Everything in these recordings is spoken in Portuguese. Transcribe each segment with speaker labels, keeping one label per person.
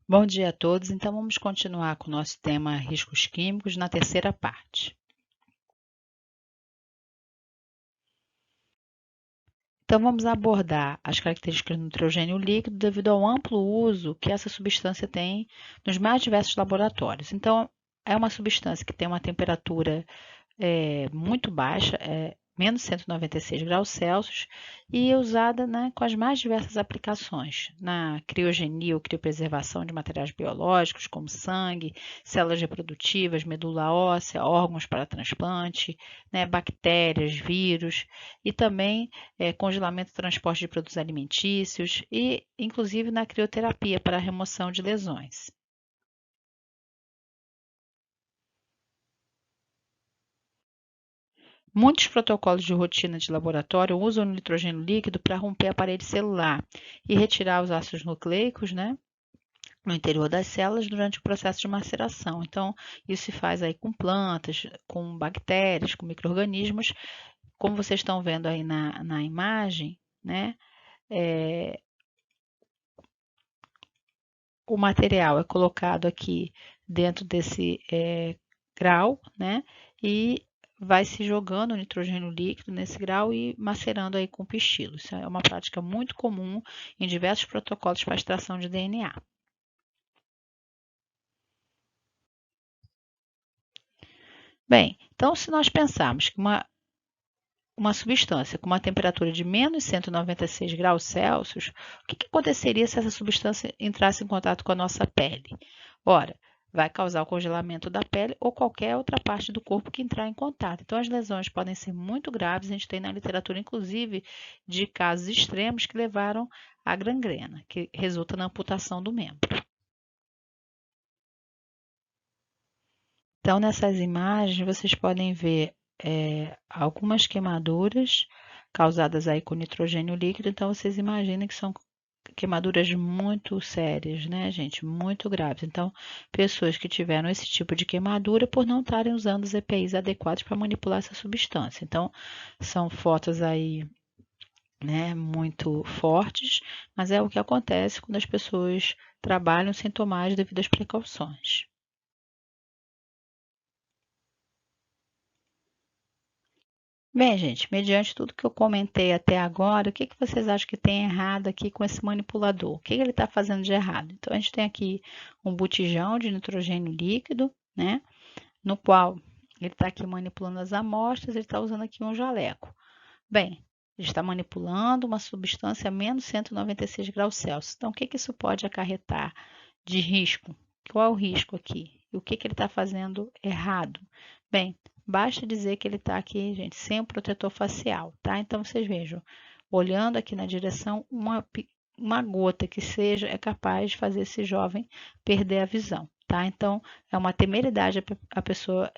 Speaker 1: Bom dia a todos. Então, vamos continuar com o nosso tema riscos químicos na terceira parte. Então, vamos abordar as características do nitrogênio líquido devido ao amplo uso que essa substância tem nos mais diversos laboratórios. Então, é uma substância que tem uma temperatura muito baixa, menos 196 graus Celsius, e é usada, né, com as mais diversas aplicações, na criogenia ou criopreservação de materiais biológicos, como sangue, células reprodutivas, medula óssea, órgãos para transplante, né, bactérias, vírus, e também congelamento e transporte de produtos alimentícios, e inclusive na crioterapia para a remoção de lesões. Muitos protocolos de rotina de laboratório usam o nitrogênio líquido para romper a parede celular e retirar os ácidos nucleicos, né, no interior das células durante o processo de maceração. Então, isso se faz aí com plantas, com bactérias, com micro-organismos. Como vocês estão vendo aí na imagem, né, é, o material é colocado aqui dentro desse grau, né, e vai se jogando o nitrogênio líquido nesse grau e macerando aí com pistilo. Isso é uma prática muito comum em diversos protocolos para extração de DNA. Bem, então se nós pensarmos que uma substância com uma temperatura de menos 196 graus Celsius, o que aconteceria se essa substância entrasse em contato com a nossa pele? Ora, vai causar o congelamento da pele ou qualquer outra parte do corpo que entrar em contato. Então, as lesões podem ser muito graves. A gente tem na literatura, inclusive, de casos extremos que levaram à gangrena, que resulta na amputação do membro. Então, nessas imagens, vocês podem ver algumas queimaduras causadas aí com nitrogênio líquido. Então, vocês imaginem que são queimaduras muito sérias, né, gente? Muito graves. Então, pessoas que tiveram esse tipo de queimadura por não estarem usando os EPIs adequados para manipular essa substância. Então, são fotos aí, né, muito fortes, mas é o que acontece quando as pessoas trabalham sem tomar as devidas precauções. Bem, gente, mediante tudo que eu comentei até agora, o que vocês acham que tem errado aqui com esse manipulador? O que ele está fazendo de errado? Então, a gente tem aqui um botijão de nitrogênio líquido, né? No qual ele está aqui manipulando as amostras, ele está usando aqui um jaleco. Bem, ele está manipulando uma substância a menos 196 graus Celsius. Então, o que isso pode acarretar de risco? Qual é o risco aqui? E o que ele está fazendo errado? Bem, basta dizer que ele está aqui, gente, sem o protetor facial, tá? Então, vocês vejam, olhando aqui na direção, uma gota que seja é capaz de fazer esse jovem perder a visão, tá? Então, é uma temeridade a pessoa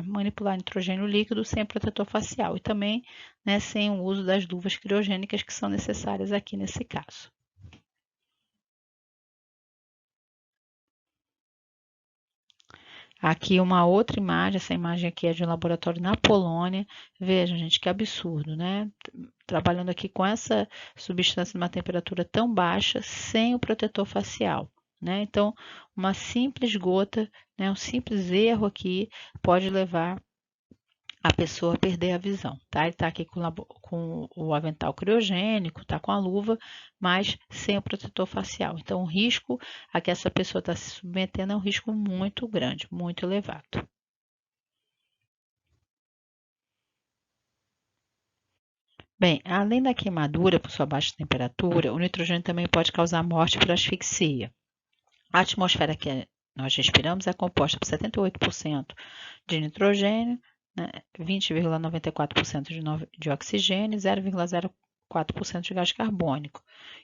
Speaker 1: manipular nitrogênio líquido sem protetor facial e também, né, sem o uso das luvas criogênicas que são necessárias aqui nesse caso. Aqui uma outra imagem, essa imagem aqui é de um laboratório na Polônia. Vejam, gente, que absurdo, né? Trabalhando aqui com essa substância numa temperatura tão baixa, sem o protetor facial, né? Então, uma simples gota, né, um simples erro aqui pode levar a pessoa perder a visão, tá? Ele tá aqui com o avental criogênico, tá com a luva, mas sem o protetor facial. Então, o risco a que essa pessoa está se submetendo é um risco muito grande, muito elevado. Bem, além da queimadura por sua baixa temperatura, o nitrogênio também pode causar morte por asfixia. A atmosfera que nós respiramos é composta por 78% de nitrogênio, né, 20,94% de oxigênio e 0,04% de gás carbônico,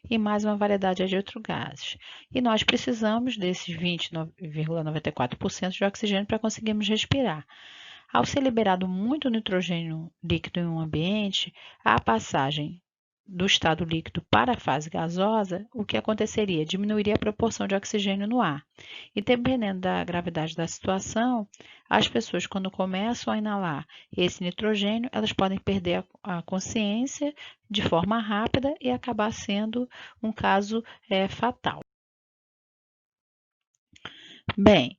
Speaker 1: e mais uma variedade de outros gases. E nós precisamos desses 20,94% de oxigênio para conseguirmos respirar. Ao ser liberado muito nitrogênio líquido em um ambiente, a passagem do estado líquido para a fase gasosa, o que aconteceria? Diminuiria a proporção de oxigênio no ar. E dependendo da gravidade da situação, as pessoas, quando começam a inalar esse nitrogênio, elas podem perder a consciência de forma rápida e acabar sendo um caso fatal. Bem,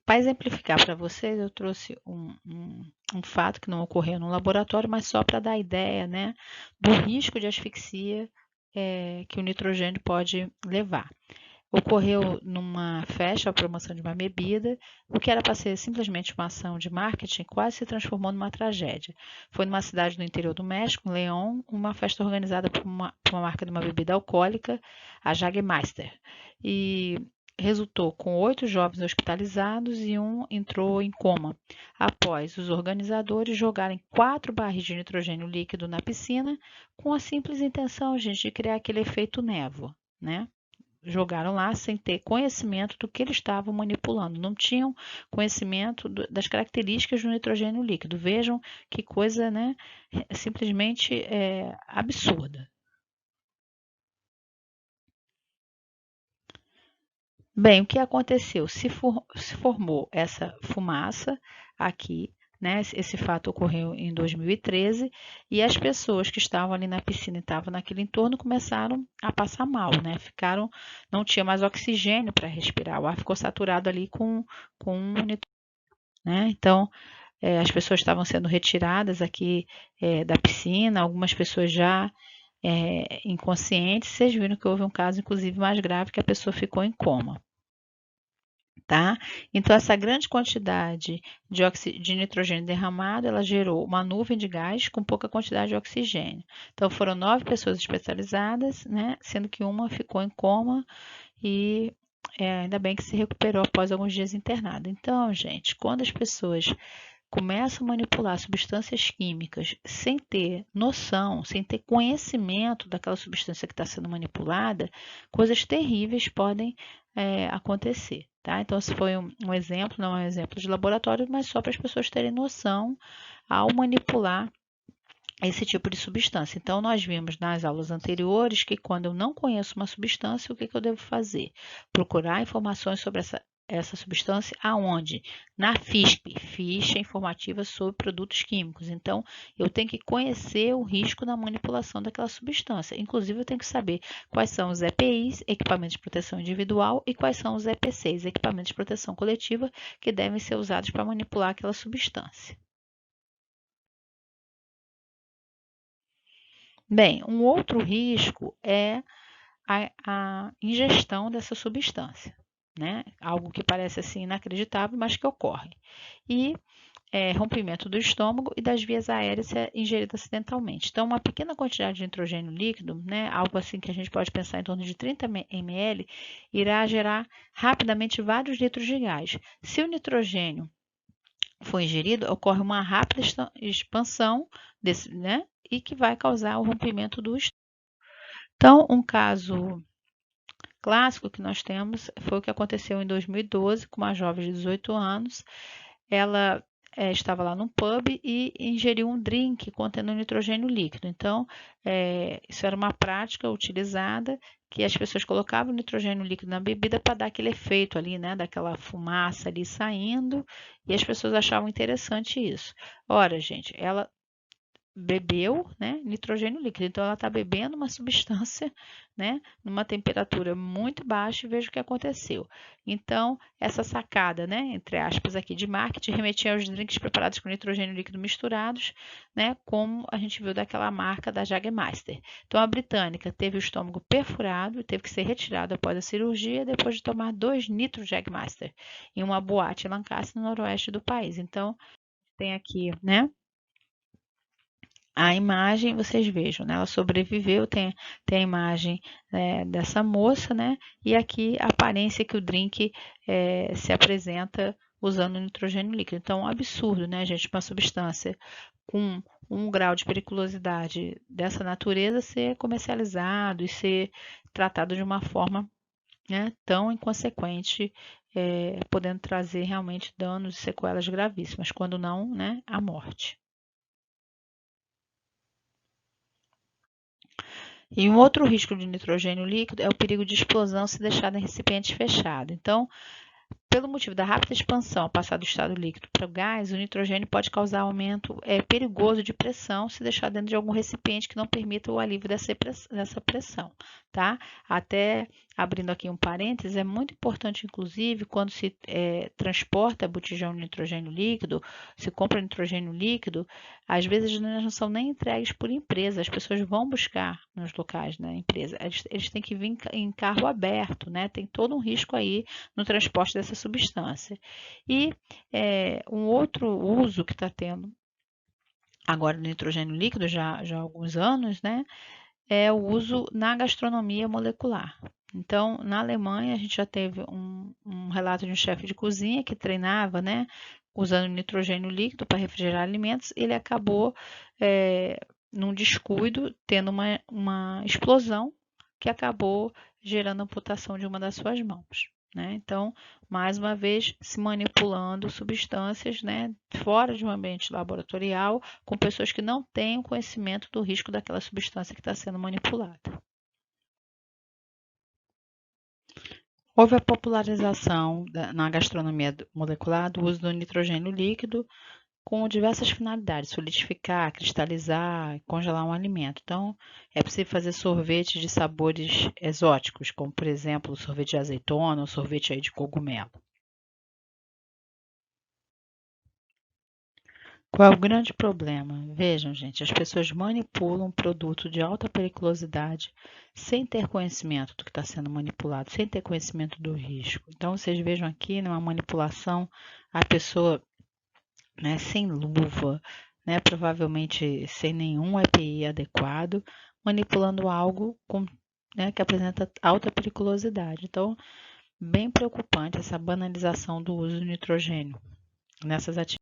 Speaker 1: para exemplificar para vocês, eu trouxe um fato que não ocorreu no laboratório, mas só para dar ideia, né, do risco de asfixia que o nitrogênio pode levar. Ocorreu numa festa, a promoção de uma bebida, o que era para ser simplesmente uma ação de marketing quase se transformou numa tragédia. Foi numa cidade no interior do México, León, uma festa organizada por uma marca de uma bebida alcoólica, a Jägermeister, e resultou com 8 jovens hospitalizados e um entrou em coma, após os organizadores jogarem 4 barris de nitrogênio líquido na piscina, com a simples intenção, gente, de criar aquele efeito névoa, né? Jogaram lá sem ter conhecimento do que eles estavam manipulando, não tinham conhecimento das características do nitrogênio líquido. Vejam que coisa, né, simplesmente absurda. Bem, o que aconteceu? Se formou essa fumaça aqui, né? Esse fato ocorreu em 2013 e as pessoas que estavam ali na piscina e estavam naquele entorno começaram a passar mal, né? Não tinha mais oxigênio para respirar, o ar ficou saturado ali com né? Então, as pessoas estavam sendo retiradas aqui da piscina, algumas pessoas já inconscientes. Vocês viram que houve um caso, inclusive, mais grave, que a pessoa ficou em coma. Tá? Então, essa grande quantidade de nitrogênio derramado, ela gerou uma nuvem de gás com pouca quantidade de oxigênio. Então, foram 9 pessoas hospitalizadas, né? Sendo que uma ficou em coma e ainda bem que se recuperou após alguns dias internada. Então, gente, quando as pessoas começam a manipular substâncias químicas sem ter noção, sem ter conhecimento daquela substância que está sendo manipulada, coisas terríveis podem acontecer. Tá? Então, esse foi um exemplo, não é um exemplo de laboratório, mas só para as pessoas terem noção ao manipular esse tipo de substância. Então, nós vimos nas aulas anteriores que quando eu não conheço uma substância, o que eu devo fazer? Procurar informações sobre essa substância aonde? Na FISP, Ficha Informativa sobre Produtos Químicos. Então, eu tenho que conhecer o risco da manipulação daquela substância. Inclusive, eu tenho que saber quais são os EPIs, Equipamentos de Proteção Individual, e quais são os EPCs, Equipamentos de Proteção Coletiva, que devem ser usados para manipular aquela substância. Bem, um outro risco é a ingestão dessa substância, né? Algo que parece assim inacreditável, mas que ocorre. E rompimento do estômago e das vias aéreas se é ingerido acidentalmente. Então, uma pequena quantidade de nitrogênio líquido, né, algo assim que a gente pode pensar em torno de 30 ml, irá gerar rapidamente vários litros de gás. Se o nitrogênio for ingerido, ocorre uma rápida expansão desse, né, e que vai causar o rompimento do estômago. Então, um caso clássico que nós temos foi o que aconteceu em 2012 com uma jovem de 18 anos. Ela estava lá num pub e ingeriu um drink contendo nitrogênio líquido. Então, isso era uma prática utilizada que as pessoas colocavam nitrogênio líquido na bebida para dar aquele efeito ali, né, daquela fumaça ali saindo, e as pessoas achavam interessante isso. Ora, gente, ela bebeu, né, nitrogênio líquido. Então, ela está bebendo uma substância, né, numa temperatura muito baixa e veja o que aconteceu. Então, essa sacada, né, entre aspas aqui de marketing, remetia aos drinks preparados com nitrogênio líquido misturados, né, como a gente viu daquela marca da Jägermeister. Então, a britânica teve o estômago perfurado e teve que ser retirado após a cirurgia, depois de tomar 2 nitro Jägermeister em uma boate em Lancaster, no noroeste do país. Então, tem aqui, né, a imagem, vocês vejam, né? Ela sobreviveu, tem a imagem dessa moça, né? E aqui a aparência que o drink se apresenta usando nitrogênio líquido. Então, é um absurdo, né, gente? Uma substância com um grau de periculosidade dessa natureza ser comercializado e ser tratado de uma forma, né, tão inconsequente, podendo trazer realmente danos e sequelas gravíssimas, quando não, né, a morte. E um outro risco de nitrogênio líquido é o perigo de explosão se deixado em recipiente fechado. Então, pelo motivo da rápida expansão ao passar do estado líquido para o gás, o nitrogênio pode causar aumento perigoso de pressão se deixar dentro de algum recipiente que não permita o alívio dessa pressão, tá? Até abrindo aqui um parênteses, é muito importante, inclusive, quando se transporta botijão de nitrogênio líquido, se compra nitrogênio líquido, às vezes não são nem entregues por empresa, as pessoas vão buscar nos locais da empresa, eles têm que vir em carro aberto, né? Tem todo um risco aí no transporte dessa substância. E um outro uso que está tendo agora do nitrogênio líquido, já há alguns anos, né? É o uso na gastronomia molecular. Então, na Alemanha, a gente já teve um relato de um chefe de cozinha que treinava, né, usando nitrogênio líquido para refrigerar alimentos. Ele acabou, num descuido, tendo uma explosão que acabou gerando amputação de uma das suas mãos. Né? Então, mais uma vez, se manipulando substâncias, né, fora de um ambiente laboratorial, com pessoas que não têm o conhecimento do risco daquela substância que está sendo manipulada. Houve a popularização na gastronomia molecular do uso do nitrogênio líquido com diversas finalidades, solidificar, cristalizar, congelar um alimento. Então, é possível fazer sorvete de sabores exóticos, como, por exemplo, sorvete de azeitona ou sorvete aí de cogumelo. Qual é o grande problema? Vejam, gente, as pessoas manipulam um produto de alta periculosidade sem ter conhecimento do que está sendo manipulado, sem ter conhecimento do risco. Então, vocês vejam aqui numa manipulação, a pessoa, né, sem luva, né, provavelmente sem nenhum EPI adequado, manipulando algo né, que apresenta alta periculosidade. Então, bem preocupante essa banalização do uso do nitrogênio nessas atividades.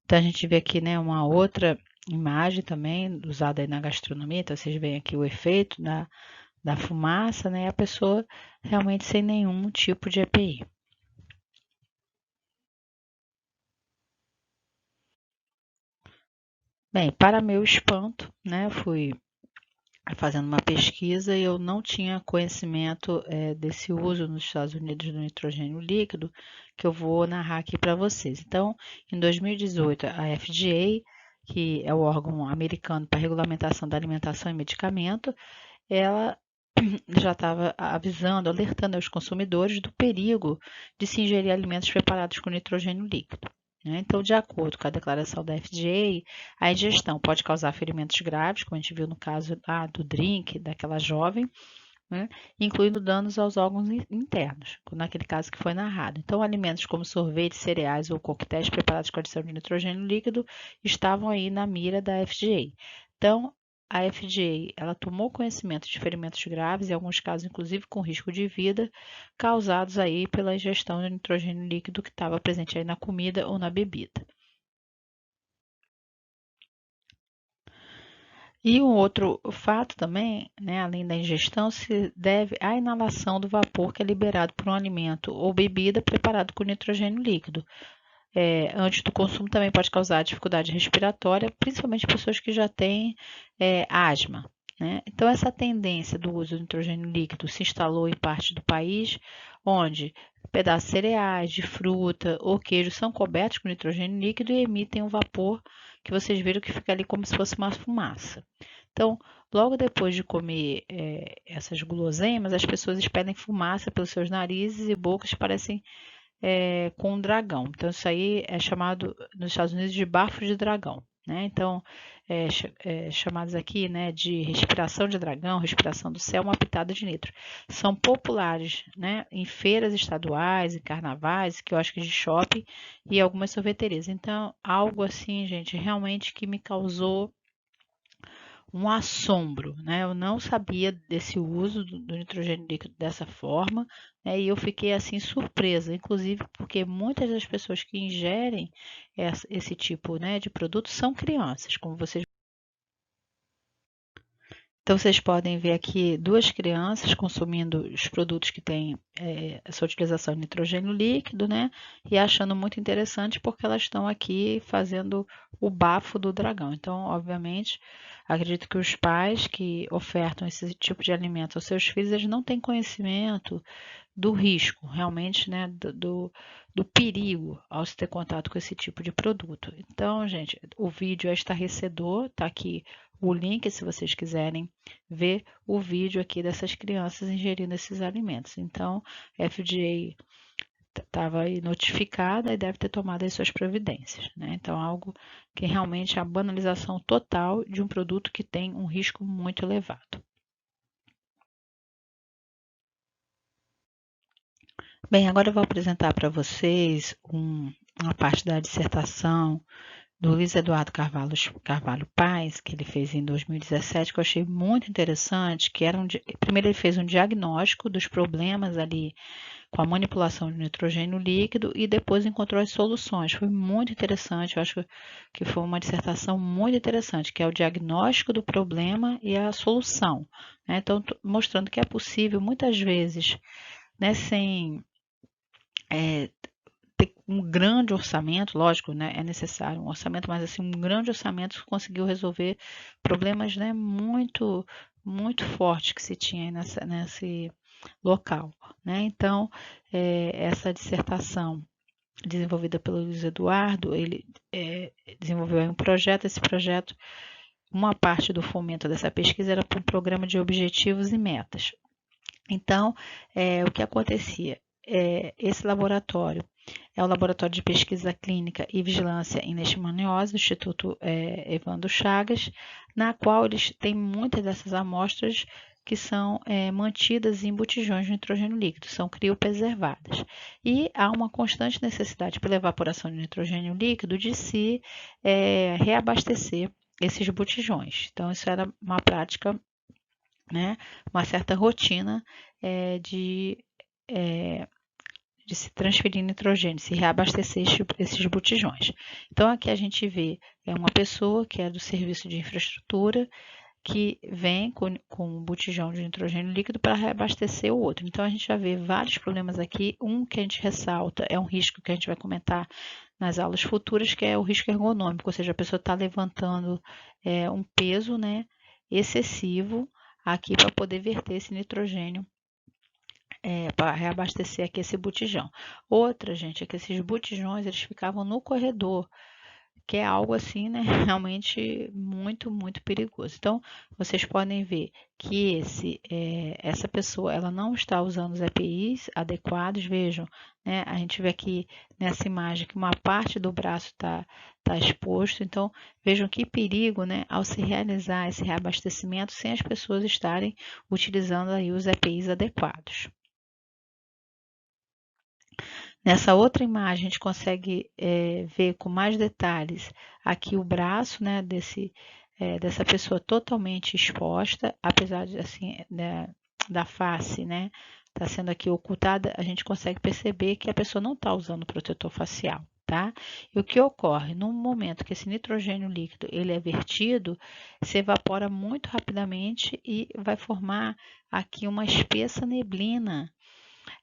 Speaker 1: Então, a gente vê aqui, né, uma outra imagem também usada aí na gastronomia. Então, vocês veem aqui o efeito da fumaça, né, e a pessoa realmente sem nenhum tipo de EPI. Bem, para meu espanto, né, fui fazendo uma pesquisa e eu não tinha conhecimento desse uso nos Estados Unidos do nitrogênio líquido, que eu vou narrar aqui para vocês. Então, em 2018, a FDA, que é o órgão americano para regulamentação da alimentação e medicamento, ela já estava avisando, alertando aos consumidores do perigo de se ingerir alimentos preparados com nitrogênio líquido. Né? Então, de acordo com a declaração da FDA, a ingestão pode causar ferimentos graves, como a gente viu no caso do drink, daquela jovem, né? Incluindo danos aos órgãos internos, naquele caso que foi narrado. Então, alimentos como sorvete, cereais ou coquetéis preparados com adição de nitrogênio líquido estavam aí na mira da FDA. Então, a FDA, ela tomou conhecimento de ferimentos graves, em alguns casos inclusive com risco de vida, causados aí pela ingestão de nitrogênio líquido que estava presente aí na comida ou na bebida. E um outro fato também, né, além da ingestão, se deve à inalação do vapor que é liberado por um alimento ou bebida preparado com nitrogênio líquido. Antes do consumo também pode causar dificuldade respiratória, principalmente pessoas que já têm asma. Né? Então, essa tendência do uso do nitrogênio líquido se instalou em parte do país, onde pedaços de cereais, de fruta ou queijo são cobertos com nitrogênio líquido e emitem um vapor que vocês viram que fica ali como se fosse uma fumaça. Então, logo depois de comer essas guloseimas, as pessoas expelem fumaça pelos seus narizes e bocas, parecem com um dragão. Então, isso aí é chamado nos Estados Unidos de bafo de dragão. Né? Então, chamados aqui, né, de respiração de dragão, respiração do céu, uma pitada de nitro. São populares, né, em feiras estaduais, em carnavais, quiosques de shopping e algumas sorveterias. Então, algo assim, gente, realmente que me causou um assombro, né? Eu não sabia desse uso do nitrogênio líquido dessa forma, né? E eu fiquei assim surpresa, inclusive porque muitas das pessoas que ingerem esse tipo, né, de produto são crianças, como vocês. Então, vocês podem ver aqui duas crianças consumindo os produtos que têm essa utilização de nitrogênio líquido, né? E achando muito interessante porque elas estão aqui fazendo o bafo do dragão. Então, obviamente, acredito que os pais que ofertam esse tipo de alimento aos seus filhos, eles não têm conhecimento do risco, realmente, né, do perigo ao se ter contato com esse tipo de produto. Então, gente, o vídeo é estarrecedor, tá aqui o link se vocês quiserem ver o vídeo aqui dessas crianças ingerindo esses alimentos. Então, a FDA estava aí notificada e deve ter tomado as suas providências, né? Então, algo que realmente é a banalização total de um produto que tem um risco muito elevado. Bem, agora eu vou apresentar para vocês uma parte da dissertação do Luiz Eduardo Carvalho Paes, que ele fez em 2017, que eu achei muito interessante, que primeiro ele fez um diagnóstico dos problemas ali com a manipulação de nitrogênio líquido e depois encontrou as soluções. Foi muito interessante, eu acho que foi uma dissertação muito interessante, que é o diagnóstico do problema e a solução, né? Então, mostrando que é possível, muitas vezes, né, sem ter um grande orçamento, lógico, né, é necessário um orçamento, mas assim, um grande orçamento conseguiu resolver problemas, né, muito fortes que se tinha nesse local, né? Então, essa dissertação desenvolvida pelo Luiz Eduardo, ele desenvolveu um projeto, esse projeto, uma parte do fomento dessa pesquisa era para um programa de objetivos e metas. Então, o que acontecia? Esse laboratório é o Laboratório de Pesquisa Clínica e Vigilância em Leishmaniose, do Instituto Evandro Chagas, na qual eles têm muitas dessas amostras que são mantidas em botijões de nitrogênio líquido, são criopreservadas. E há uma constante necessidade pela evaporação de nitrogênio líquido de se reabastecer esses botijões. Então, isso era uma prática, né, uma certa rotina de se transferir nitrogênio, se reabastecer esses botijões. Então, aqui a gente vê uma pessoa que é do serviço de infraestrutura que vem com um botijão de nitrogênio líquido para reabastecer o outro. Então, a gente já vê vários problemas aqui. Um que a gente ressalta é um risco que a gente vai comentar nas aulas futuras, que é o risco ergonômico, ou seja, a pessoa está levantando um peso, né, excessivo aqui para poder verter esse nitrogênio para reabastecer aqui esse botijão. Outra, gente, é que esses botijões eles ficavam no corredor, que é algo assim, né, realmente muito perigoso. Então, vocês podem ver que essa pessoa ela não está usando os EPIs adequados. Vejam, né, a gente vê aqui nessa imagem que uma parte do braço está exposto. Então, vejam que perigo, né, ao se realizar esse reabastecimento sem as pessoas estarem utilizando aí os EPIs adequados. Nessa outra imagem, a gente consegue ver com mais detalhes aqui o braço, né, dessa pessoa totalmente exposta, apesar de, assim, da face, né, tá sendo aqui ocultada, a gente consegue perceber que a pessoa não está usando protetor facial, tá? E o que ocorre? No momento que esse nitrogênio líquido ele é vertido, se evapora muito rapidamente e vai formar aqui uma espessa neblina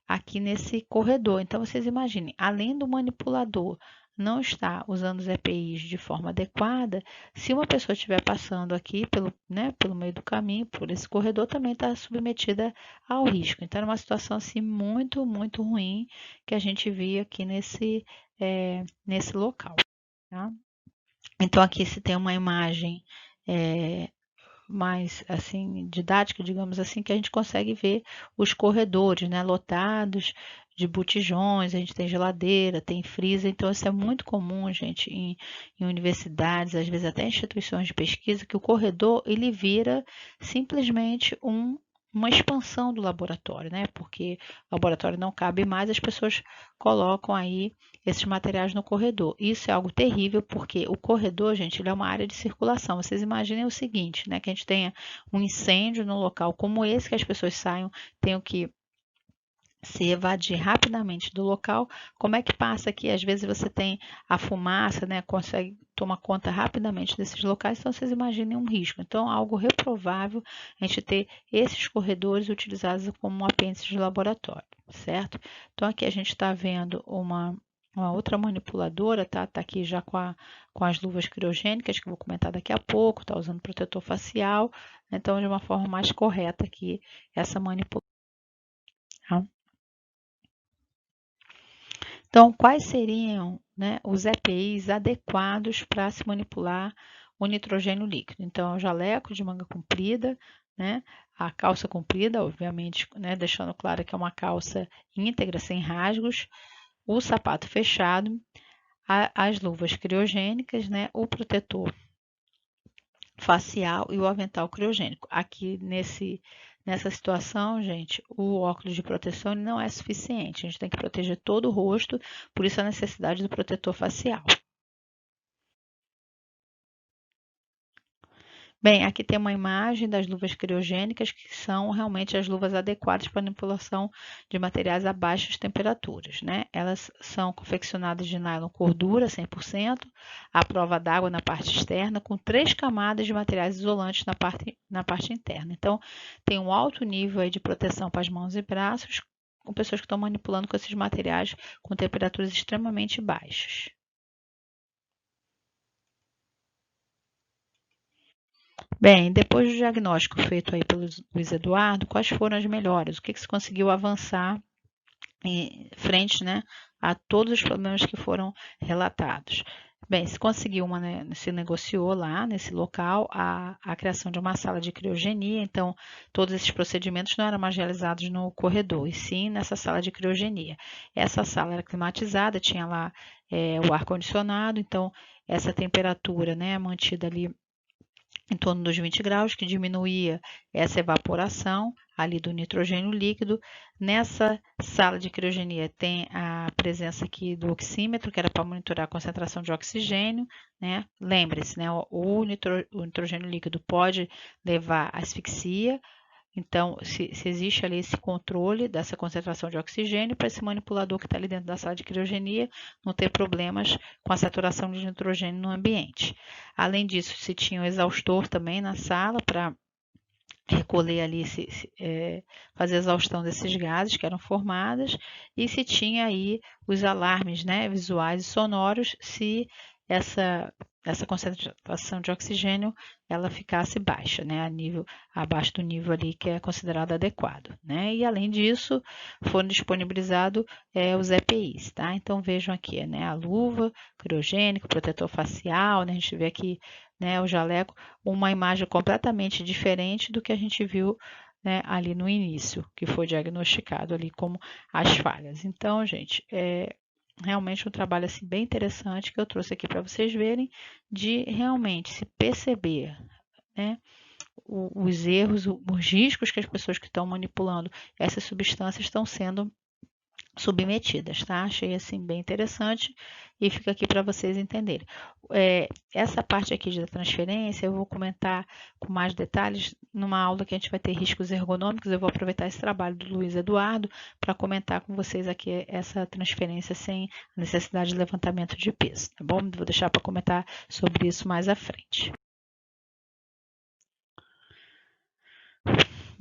Speaker 1: aqui nesse corredor. Então, vocês imaginem, além do manipulador não estar usando os EPIs de forma adequada, se uma pessoa estiver passando aqui pelo meio do caminho, por esse corredor, também está submetida ao risco. Então, é uma situação assim muito ruim que a gente via aqui nesse local. Tá? Então, aqui se tem uma imagem mais assim didática, digamos assim, que a gente consegue ver os corredores, né, lotados de botijões, a gente tem geladeira, tem freezer, então isso é muito comum, gente, em universidades, às vezes até instituições de pesquisa, que o corredor ele vira simplesmente uma expansão do laboratório, né? Porque o laboratório não cabe mais, as pessoas colocam aí esses materiais no corredor. Isso é algo terrível, porque o corredor, gente, ele é uma área de circulação. Vocês imaginem o seguinte, né? Que a gente tenha um incêndio no local como esse, que as pessoas tenham que se evadir rapidamente do local. Como é que passa aqui? Às vezes você tem a fumaça, né? Consegue tomar conta rapidamente desses locais, então vocês imaginem um risco. Então, algo reprovável a gente ter esses corredores utilizados como um apêndice de laboratório, certo? Então, aqui a gente está vendo uma outra manipuladora, tá? Tá aqui já com as luvas criogênicas, que eu vou comentar daqui a pouco, tá usando protetor facial, então de uma forma mais correta aqui essa manipulação. Tá? Então, quais seriam, né, os EPIs adequados para se manipular o nitrogênio líquido. Então, é o jaleco de manga comprida, né? A calça comprida, obviamente, né? Deixando claro que é uma calça íntegra, sem rasgos, o sapato fechado, as luvas criogênicas, né? O protetor facial e o avental criogênico. Aqui nessa situação, gente, o óculos de proteção não é suficiente. A gente tem que proteger todo o rosto, por isso a necessidade do protetor facial. Bem, aqui tem uma imagem das luvas criogênicas, que são realmente as luvas adequadas para manipulação de materiais a baixas temperaturas, né? Elas são confeccionadas de nylon cordura 100%, à prova d'água na parte externa, com 3 camadas de materiais isolantes na parte interna. Então, tem um alto nível aí de proteção para as mãos e braços, com pessoas que estão manipulando com esses materiais com temperaturas extremamente baixas. Bem, depois do diagnóstico feito aí pelo Luiz Eduardo, quais foram as melhoras? O que se conseguiu avançar em frente, né, a todos os problemas que foram relatados? Bem, se conseguiu né, se negociou lá nesse local a criação de uma sala de criogenia, então todos esses procedimentos não eram mais realizados no corredor, e sim nessa sala de criogenia. Essa sala era climatizada, tinha lá o ar-condicionado, então essa temperatura, né, mantida ali em torno dos 20 graus, que diminuía essa evaporação ali do nitrogênio líquido. Nessa sala de criogenia tem a presença aqui do oxímetro, que era para monitorar a concentração de oxigênio, né? Lembre-se, né? O nitrogênio líquido pode levar à asfixia. Então, se existe ali esse controle dessa concentração de oxigênio para esse manipulador que está ali dentro da sala de criogenia não ter problemas com a saturação de nitrogênio no ambiente. Além disso, se tinha um exaustor também na sala para recolher ali, fazer a exaustão desses gases que eram formados, e se tinha aí os alarmes, né, visuais e sonoros, se essa concentração de oxigênio ela ficasse baixa, né, abaixo do nível ali que é considerado adequado, né? E além disso, foram disponibilizados os EPIs, tá? Então vejam aqui, né, a luva criogênica, protetor facial, né? A gente vê aqui, né, o jaleco, uma imagem completamente diferente do que a gente viu, né, ali no início, que foi diagnosticado ali como as falhas. Então, gente, realmente um trabalho assim bem interessante que eu trouxe aqui para vocês verem, de realmente se perceber, né, os erros, os riscos que as pessoas que estão manipulando essas substâncias estão sendo submetidas, tá? Achei assim bem interessante e fica aqui para vocês entenderem. Essa parte aqui da transferência eu vou comentar com mais detalhes numa aula que a gente vai ter riscos ergonômicos. Eu vou aproveitar esse trabalho do Luiz Eduardo para comentar com vocês aqui essa transferência sem necessidade de levantamento de peso, tá bom? Vou deixar para comentar sobre isso mais à frente.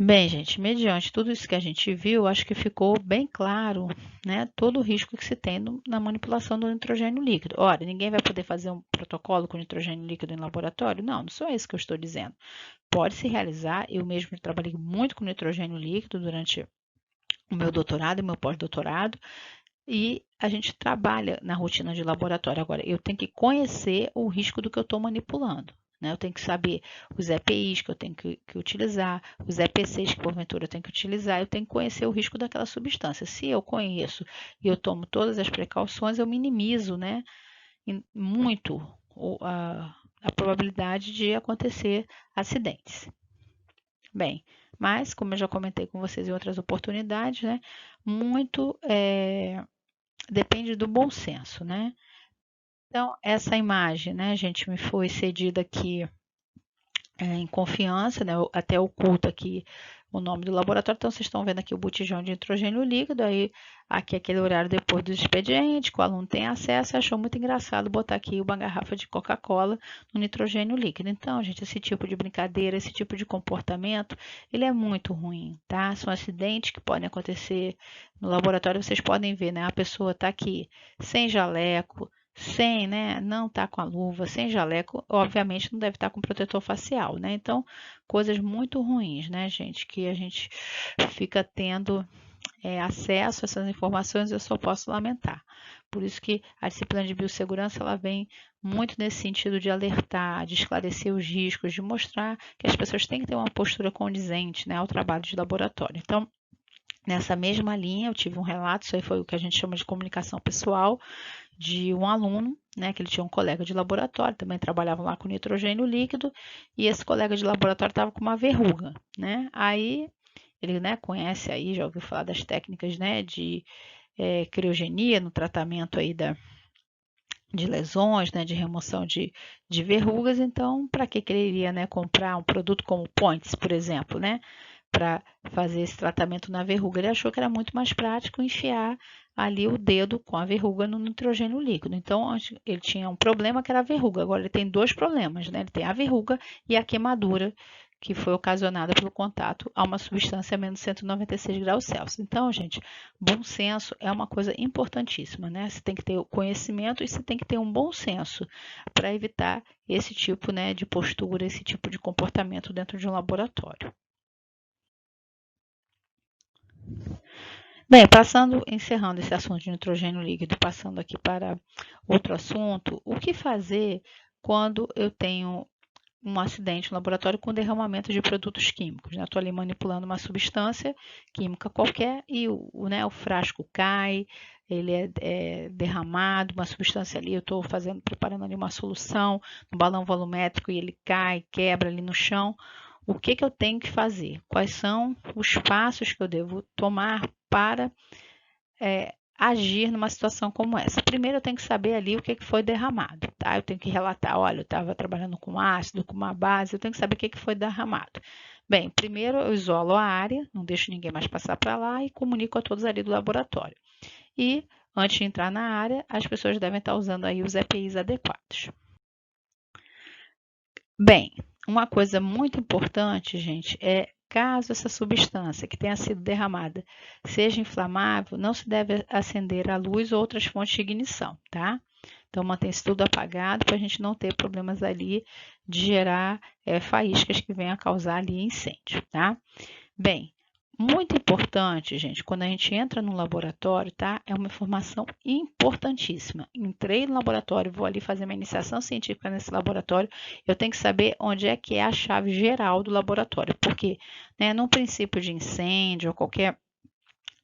Speaker 1: Bem, gente, mediante tudo isso que a gente viu, acho que ficou bem claro, né, todo o risco que se tem na manipulação do nitrogênio líquido. Ora, ninguém vai poder fazer um protocolo com nitrogênio líquido em laboratório? Não, não sou isso que eu estou dizendo. Pode se realizar, eu mesmo trabalhei muito com nitrogênio líquido durante o meu doutorado e meu pós-doutorado, e a gente trabalha na rotina de laboratório. Agora, eu tenho que conhecer o risco do que eu estou manipulando. Né? Eu tenho que saber os EPIs que eu tenho que utilizar, os EPCs que porventura eu tenho que utilizar, eu tenho que conhecer o risco daquela substância. Se eu conheço e eu tomo todas as precauções, eu minimizo, né, muito a probabilidade de acontecer acidentes. Bem, mas como eu já comentei com vocês em outras oportunidades, né, muito depende do bom senso, né? Então, essa imagem, né, gente, me foi cedida aqui em confiança, né, até oculta aqui o nome do laboratório. Então, vocês estão vendo aqui o botijão de nitrogênio líquido, aí aqui aquele horário depois do expediente, que o aluno tem acesso, achou muito engraçado botar aqui uma garrafa de Coca-Cola no nitrogênio líquido. Então, gente, esse tipo de brincadeira, esse tipo de comportamento, ele é muito ruim, tá? São acidentes que podem acontecer no laboratório, vocês podem ver, né? A pessoa está aqui sem jaleco, sem, né, não tá com a luva, sem jaleco, obviamente não deve estar com protetor facial, né? Então, coisas muito ruins, né, gente, que a gente fica tendo acesso a essas informações, eu só posso lamentar. Por isso que a disciplina de biossegurança ela vem muito nesse sentido de alertar, de esclarecer os riscos, de mostrar que as pessoas têm que ter uma postura condizente, né, ao trabalho de laboratório. Então, nessa mesma linha, eu tive um relato, isso aí foi o que a gente chama de comunicação pessoal, de um aluno, né, que ele tinha um colega de laboratório, também trabalhava lá com nitrogênio líquido, e esse colega de laboratório estava com uma verruga, né? Aí ele, né, conhece aí, já ouviu falar das técnicas, né, de criogenia no tratamento aí de lesões, né, de remoção de verrugas. Então, para que ele iria, né, comprar um produto como Points, por exemplo, né, para fazer esse tratamento na verruga? Ele achou que era muito mais prático enfiar ali o dedo com a verruga no nitrogênio líquido. Então, ele tinha um problema que era a verruga. Agora ele tem dois problemas, né? Ele tem a verruga e a queimadura que foi ocasionada pelo contato a uma substância a menos 196 graus Celsius. Então, gente, bom senso é uma coisa importantíssima, né? Você tem que ter o conhecimento e você tem que ter um bom senso para evitar esse tipo, né, de postura, esse tipo de comportamento dentro de um laboratório. Bem, encerrando esse assunto de nitrogênio líquido, passando aqui para outro assunto, o que fazer quando eu tenho um acidente no laboratório com derramamento de produtos químicos? Estou ali manipulando uma substância química qualquer e né, o frasco cai, ele é derramado, uma substância ali, eu estou preparando ali uma solução no balão volumétrico e ele cai, quebra ali no chão. O que eu tenho que fazer? Quais são os passos que eu devo tomar para agir numa situação como essa? Primeiro eu tenho que saber ali o que foi derramado, tá? Eu tenho que relatar, olha, eu estava trabalhando com ácido, com uma base, eu tenho que saber o que foi derramado. Bem, primeiro eu isolo a área, não deixo ninguém mais passar para lá e comunico a todos ali do laboratório. E antes de entrar na área, as pessoas devem estar usando aí os EPIs adequados. Bem, uma coisa muito importante, gente, é caso essa substância que tenha sido derramada seja inflamável, não se deve acender a luz ou outras fontes de ignição, tá? Então, mantém-se tudo apagado para a gente não ter problemas ali de gerar faíscas que venham a causar ali incêndio, tá? Bem, muito importante, gente, quando a gente entra no laboratório, tá? É uma informação importantíssima. Entrei no laboratório, vou ali fazer uma iniciação científica nesse laboratório, eu tenho que saber onde é que é a chave geral do laboratório, porque, né, num princípio de incêndio ou qualquer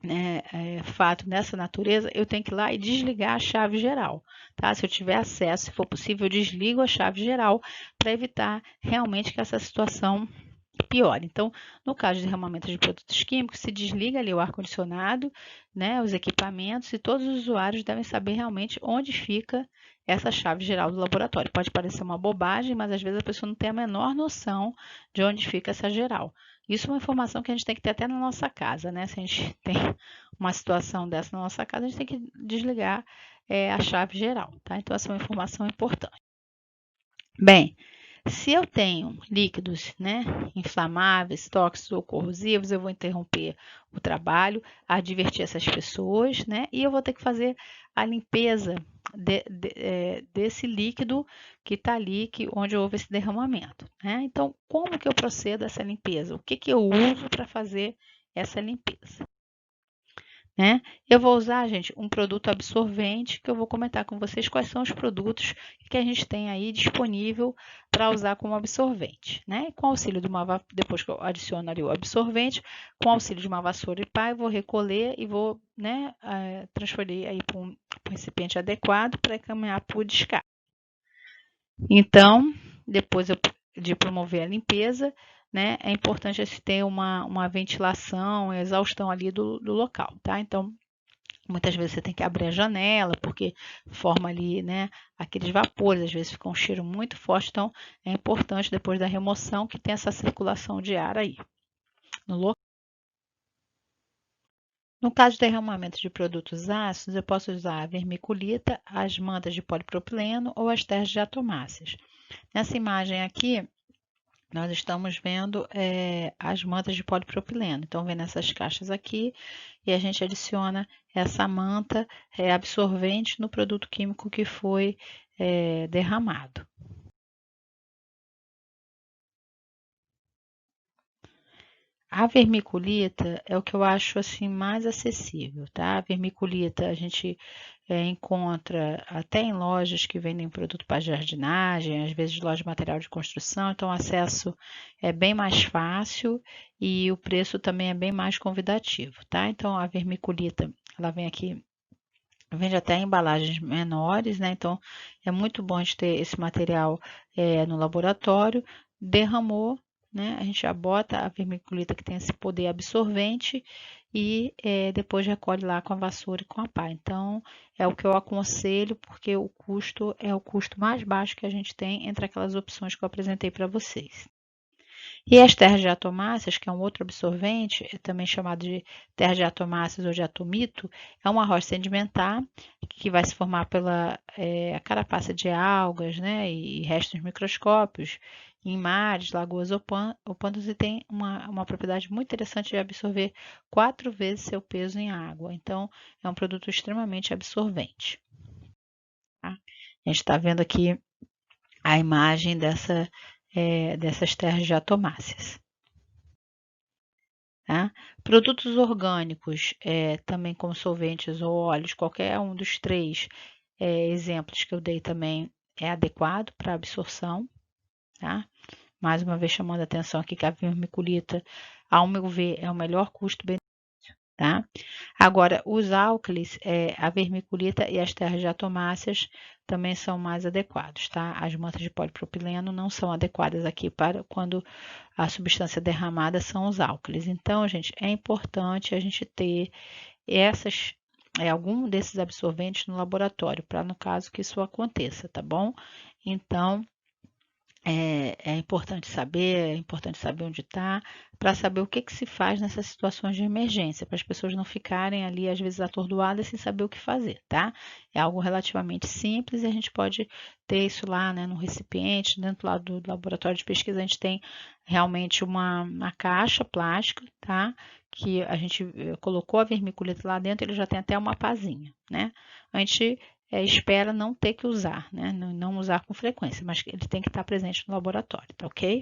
Speaker 1: né, fato dessa natureza, eu tenho que ir lá e desligar a chave geral, tá? Se eu tiver acesso, se for possível, eu desligo a chave geral para evitar realmente que essa situação pior. Então, no caso de derramamento de produtos químicos, se desliga ali o ar-condicionado, né, os equipamentos e todos os usuários devem saber realmente onde fica essa chave geral do laboratório. Pode parecer uma bobagem, mas às vezes a pessoa não tem a menor noção de onde fica essa geral. Isso é uma informação que a gente tem que ter até na nossa casa, né? Se a gente tem uma situação dessa na nossa casa, a gente tem que desligar a chave geral, tá? Então, essa é uma informação importante. Bem, se eu tenho líquidos, né, inflamáveis, tóxicos ou corrosivos, eu vou interromper o trabalho, advertir essas pessoas, né, e eu vou ter que fazer a limpeza desse líquido que está ali, onde houve esse derramamento, né? Então, como que eu procedo essa limpeza? O que eu uso para fazer essa limpeza? Né? Eu vou usar, gente, um produto absorvente que eu vou comentar com vocês quais são os produtos que a gente tem aí disponível para usar como absorvente, né? Com auxílio de depois que eu adiciono ali o absorvente, com auxílio de uma vassoura e pá, eu vou recolher e vou, né, transferir aí para um recipiente adequado para caminhar para o descarte. Então, depois de promover a limpeza, né, é importante ter uma ventilação, exaustão ali do local, tá? Então, muitas vezes você tem que abrir a janela, porque forma ali, né, aqueles vapores, às vezes fica um cheiro muito forte, então é importante depois da remoção que tenha essa circulação de ar aí no local. No caso de derramamento de produtos ácidos, eu posso usar a vermiculita, as mantas de polipropileno ou as terras diatomáceas. Nessa imagem aqui, nós estamos vendo as mantas de polipropileno. Então, vendo essas caixas aqui, e a gente adiciona essa manta absorvente no produto químico que foi derramado. A vermiculita é o que eu acho assim mais acessível, tá? A vermiculita a gente encontra até em lojas que vendem produto para jardinagem, às vezes loja de material de construção, então o acesso é bem mais fácil e o preço também é bem mais convidativo, tá? Então a vermiculita, ela vem aqui, vende até em embalagens menores, né? Então é muito bom de ter esse material no laboratório. Derramou, né? A gente já bota a vermiculita que tem esse poder absorvente e depois recolhe lá com a vassoura e com a pá. Então é o que eu aconselho porque o custo é o custo mais baixo que a gente tem entre aquelas opções que eu apresentei para vocês. E as terras diatomáceas, que é um outro absorvente, é também chamado de terras diatomáceas ou de atomito, é uma rocha sedimentar que vai se formar pela carapaça de algas, né, e restos microscópios em mares, lagoas ou pântanos e tem uma propriedade muito interessante de absorver 4 vezes seu peso em água. Então, é um produto extremamente absorvente. Tá? A gente está vendo aqui a imagem dessas terras diatomáceas. Tá? Produtos orgânicos, também como solventes ou óleos, qualquer um dos três exemplos que eu dei também é adequado para absorção. Tá? Mais uma vez chamando a atenção aqui que a vermiculita, ao meu ver, é o melhor custo-benefício. Tá? Agora, os álcalis, a vermiculita e as terras diatomáceas também são mais adequados, tá? As mantas de polipropileno não são adequadas aqui para quando a substância derramada são os álcalis. Então, gente, é importante a gente ter algum desses absorventes no laboratório, para no caso que isso aconteça, tá bom? Então, é importante saber onde está, para saber o que, que se faz nessas situações de emergência, para as pessoas não ficarem ali, às vezes, atordoadas sem saber o que fazer, tá? É algo relativamente simples e a gente pode ter isso lá, né, no recipiente, dentro lá do laboratório de pesquisa, a gente tem realmente uma caixa plástica, tá? Que a gente colocou a vermiculita lá dentro, ele já tem até uma pazinha, né? A gente espera não ter que usar, né? Não usar com frequência, mas ele tem que estar presente no laboratório, tá ok?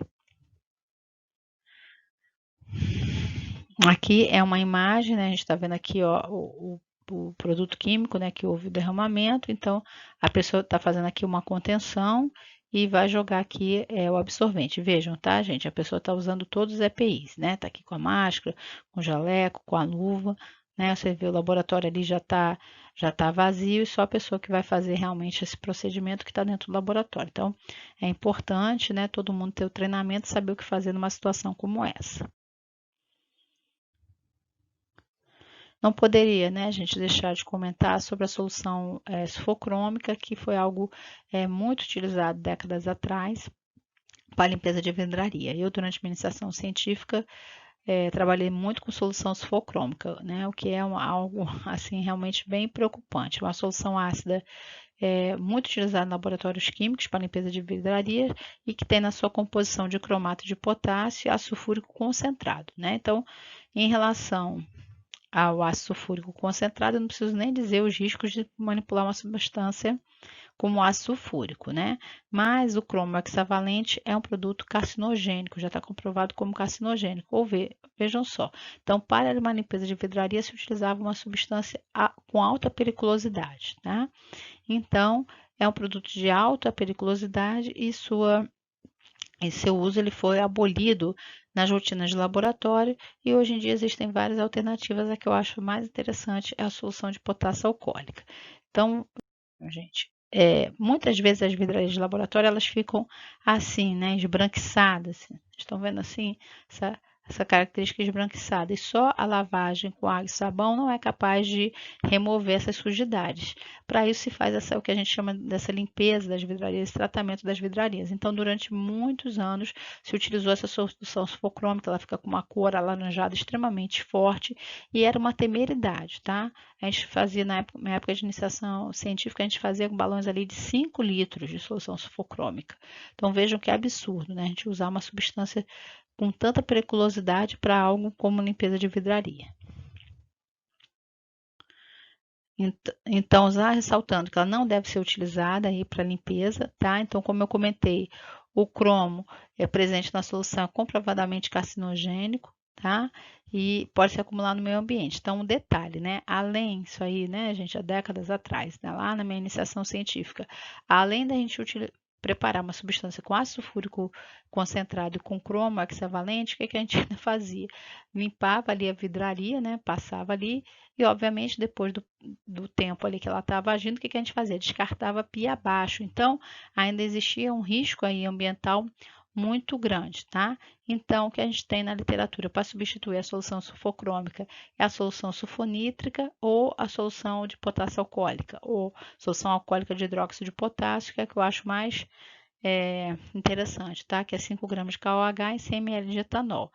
Speaker 1: Aqui é uma imagem, né? A gente está vendo aqui ó, o produto químico, né? Que houve o derramamento, então a pessoa está fazendo aqui uma contenção e vai jogar aqui o absorvente. Vejam, tá, gente? A pessoa está usando todos os EPIs, né? Tá aqui com a máscara, com o jaleco, com a luva, né? Você vê o laboratório ali já tá vazio e só a pessoa que vai fazer realmente esse procedimento que está dentro do laboratório. Então, é importante, né? Todo mundo ter o treinamento, saber o que fazer numa situação como essa. Não poderia, né, a gente deixar de comentar sobre a solução sulfocrômica, que foi algo muito utilizado décadas atrás para limpeza de vidraria. Eu, durante minha iniciação científica, trabalhei muito com solução sulfocrômica, né, o que é algo assim realmente bem preocupante. Uma solução ácida muito utilizada em laboratórios químicos para limpeza de vidraria e que tem na sua composição de cromato de potássio e ácido sulfúrico concentrado, né? Então, em relação ao ácido sulfúrico concentrado, eu não preciso nem dizer os riscos de manipular uma substância como ácido sulfúrico, né? Mas o cromo hexavalente é um produto carcinogênico, já está comprovado como carcinogênico. Vejam só. Então, para uma limpeza de vidraria se utilizava uma substância com alta periculosidade, tá? Então, é um produto de alta periculosidade e seu uso ele foi abolido nas rotinas de laboratório e hoje em dia existem várias alternativas. A que eu acho mais interessante é a solução de potássio alcoólica. Então, gente, muitas vezes as vidrarias de laboratório elas ficam assim, né, esbranquiçadas. Estão vendo assim essa característica esbranquiçada. E só a lavagem com água e sabão não é capaz de remover essas sujidades. Para isso se faz o que a gente chama dessa limpeza das vidrarias, esse tratamento das vidrarias. Então, durante muitos anos se utilizou essa solução sulfocrômica, ela fica com uma cor alaranjada extremamente forte e era uma temeridade, tá? A gente fazia, na época de iniciação científica, a gente fazia balões ali de 5 litros de solução sulfocrômica. Então vejam que absurdo, né? A gente usar uma substância com tanta periculosidade para algo como limpeza de vidraria. Então, ressaltando que ela não deve ser utilizada aí para limpeza, tá? Então, como eu comentei, o cromo é presente na solução comprovadamente carcinogênico, tá? E pode se acumular no meio ambiente. Então, um detalhe, né? Além disso aí, né, gente, há décadas atrás, né, lá na minha iniciação científica, além da gente preparar uma substância com ácido sulfúrico concentrado e com cromo hexavalente, o que que a gente ainda fazia? Limpava ali a vidraria, né? Passava ali e, obviamente, depois do tempo ali que ela estava agindo, o que que a gente fazia? Descartava pia abaixo. Então, ainda existia um risco aí ambiental muito grande, tá? Então, o que a gente tem na literatura para substituir a solução sulfocrômica é a solução sulfonítrica ou a solução de potássio alcoólica, ou solução alcoólica de hidróxido de potássio, que é a que eu acho mais interessante, tá? Que é 5 gramas de KOH e 100 ml de etanol.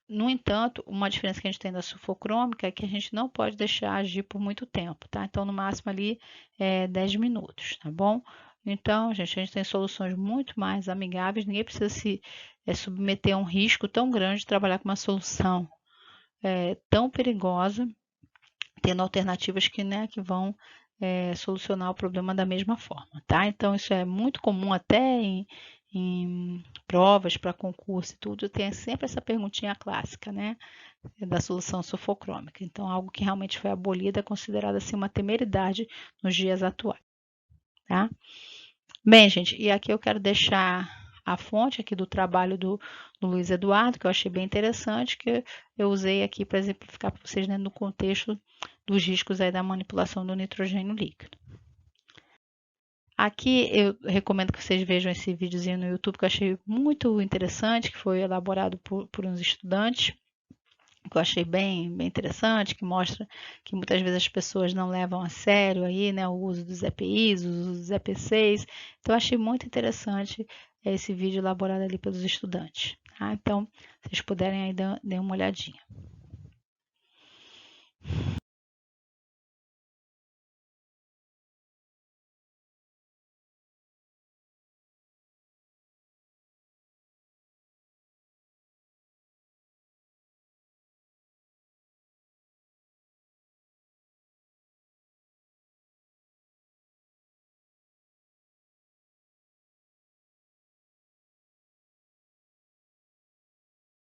Speaker 1: No entanto, uma diferença que a gente tem da sulfocrômica é que a gente não pode deixar agir por muito tempo, tá? Então, no máximo ali 10 minutos, tá bom? Então, gente, a gente tem soluções muito mais amigáveis, ninguém precisa se submeter a um risco tão grande de trabalhar com uma solução tão perigosa, tendo alternativas que, né, que vão solucionar o problema da mesma forma, tá? Então, isso é muito comum até em provas para concurso e tudo, tem sempre essa perguntinha clássica, né? Da solução sulfocrômica. Então, algo que realmente foi abolido é considerado assim uma temeridade nos dias atuais, tá? Bem, gente, e aqui eu quero deixar a fonte aqui do trabalho do Luiz Eduardo, que eu achei bem interessante, que eu usei aqui para exemplificar para vocês, né, no contexto dos riscos aí da manipulação do nitrogênio líquido. Aqui eu recomendo que vocês vejam esse videozinho no YouTube que eu achei muito interessante, que foi elaborado por uns estudantes, que eu achei bem interessante, que mostra que muitas vezes as pessoas não levam a sério aí, né, o uso dos EPIs, o uso dos EPCs. Então, eu achei muito interessante esse vídeo elaborado ali pelos estudantes. Tá? Então, se vocês puderem aí, dêem uma olhadinha.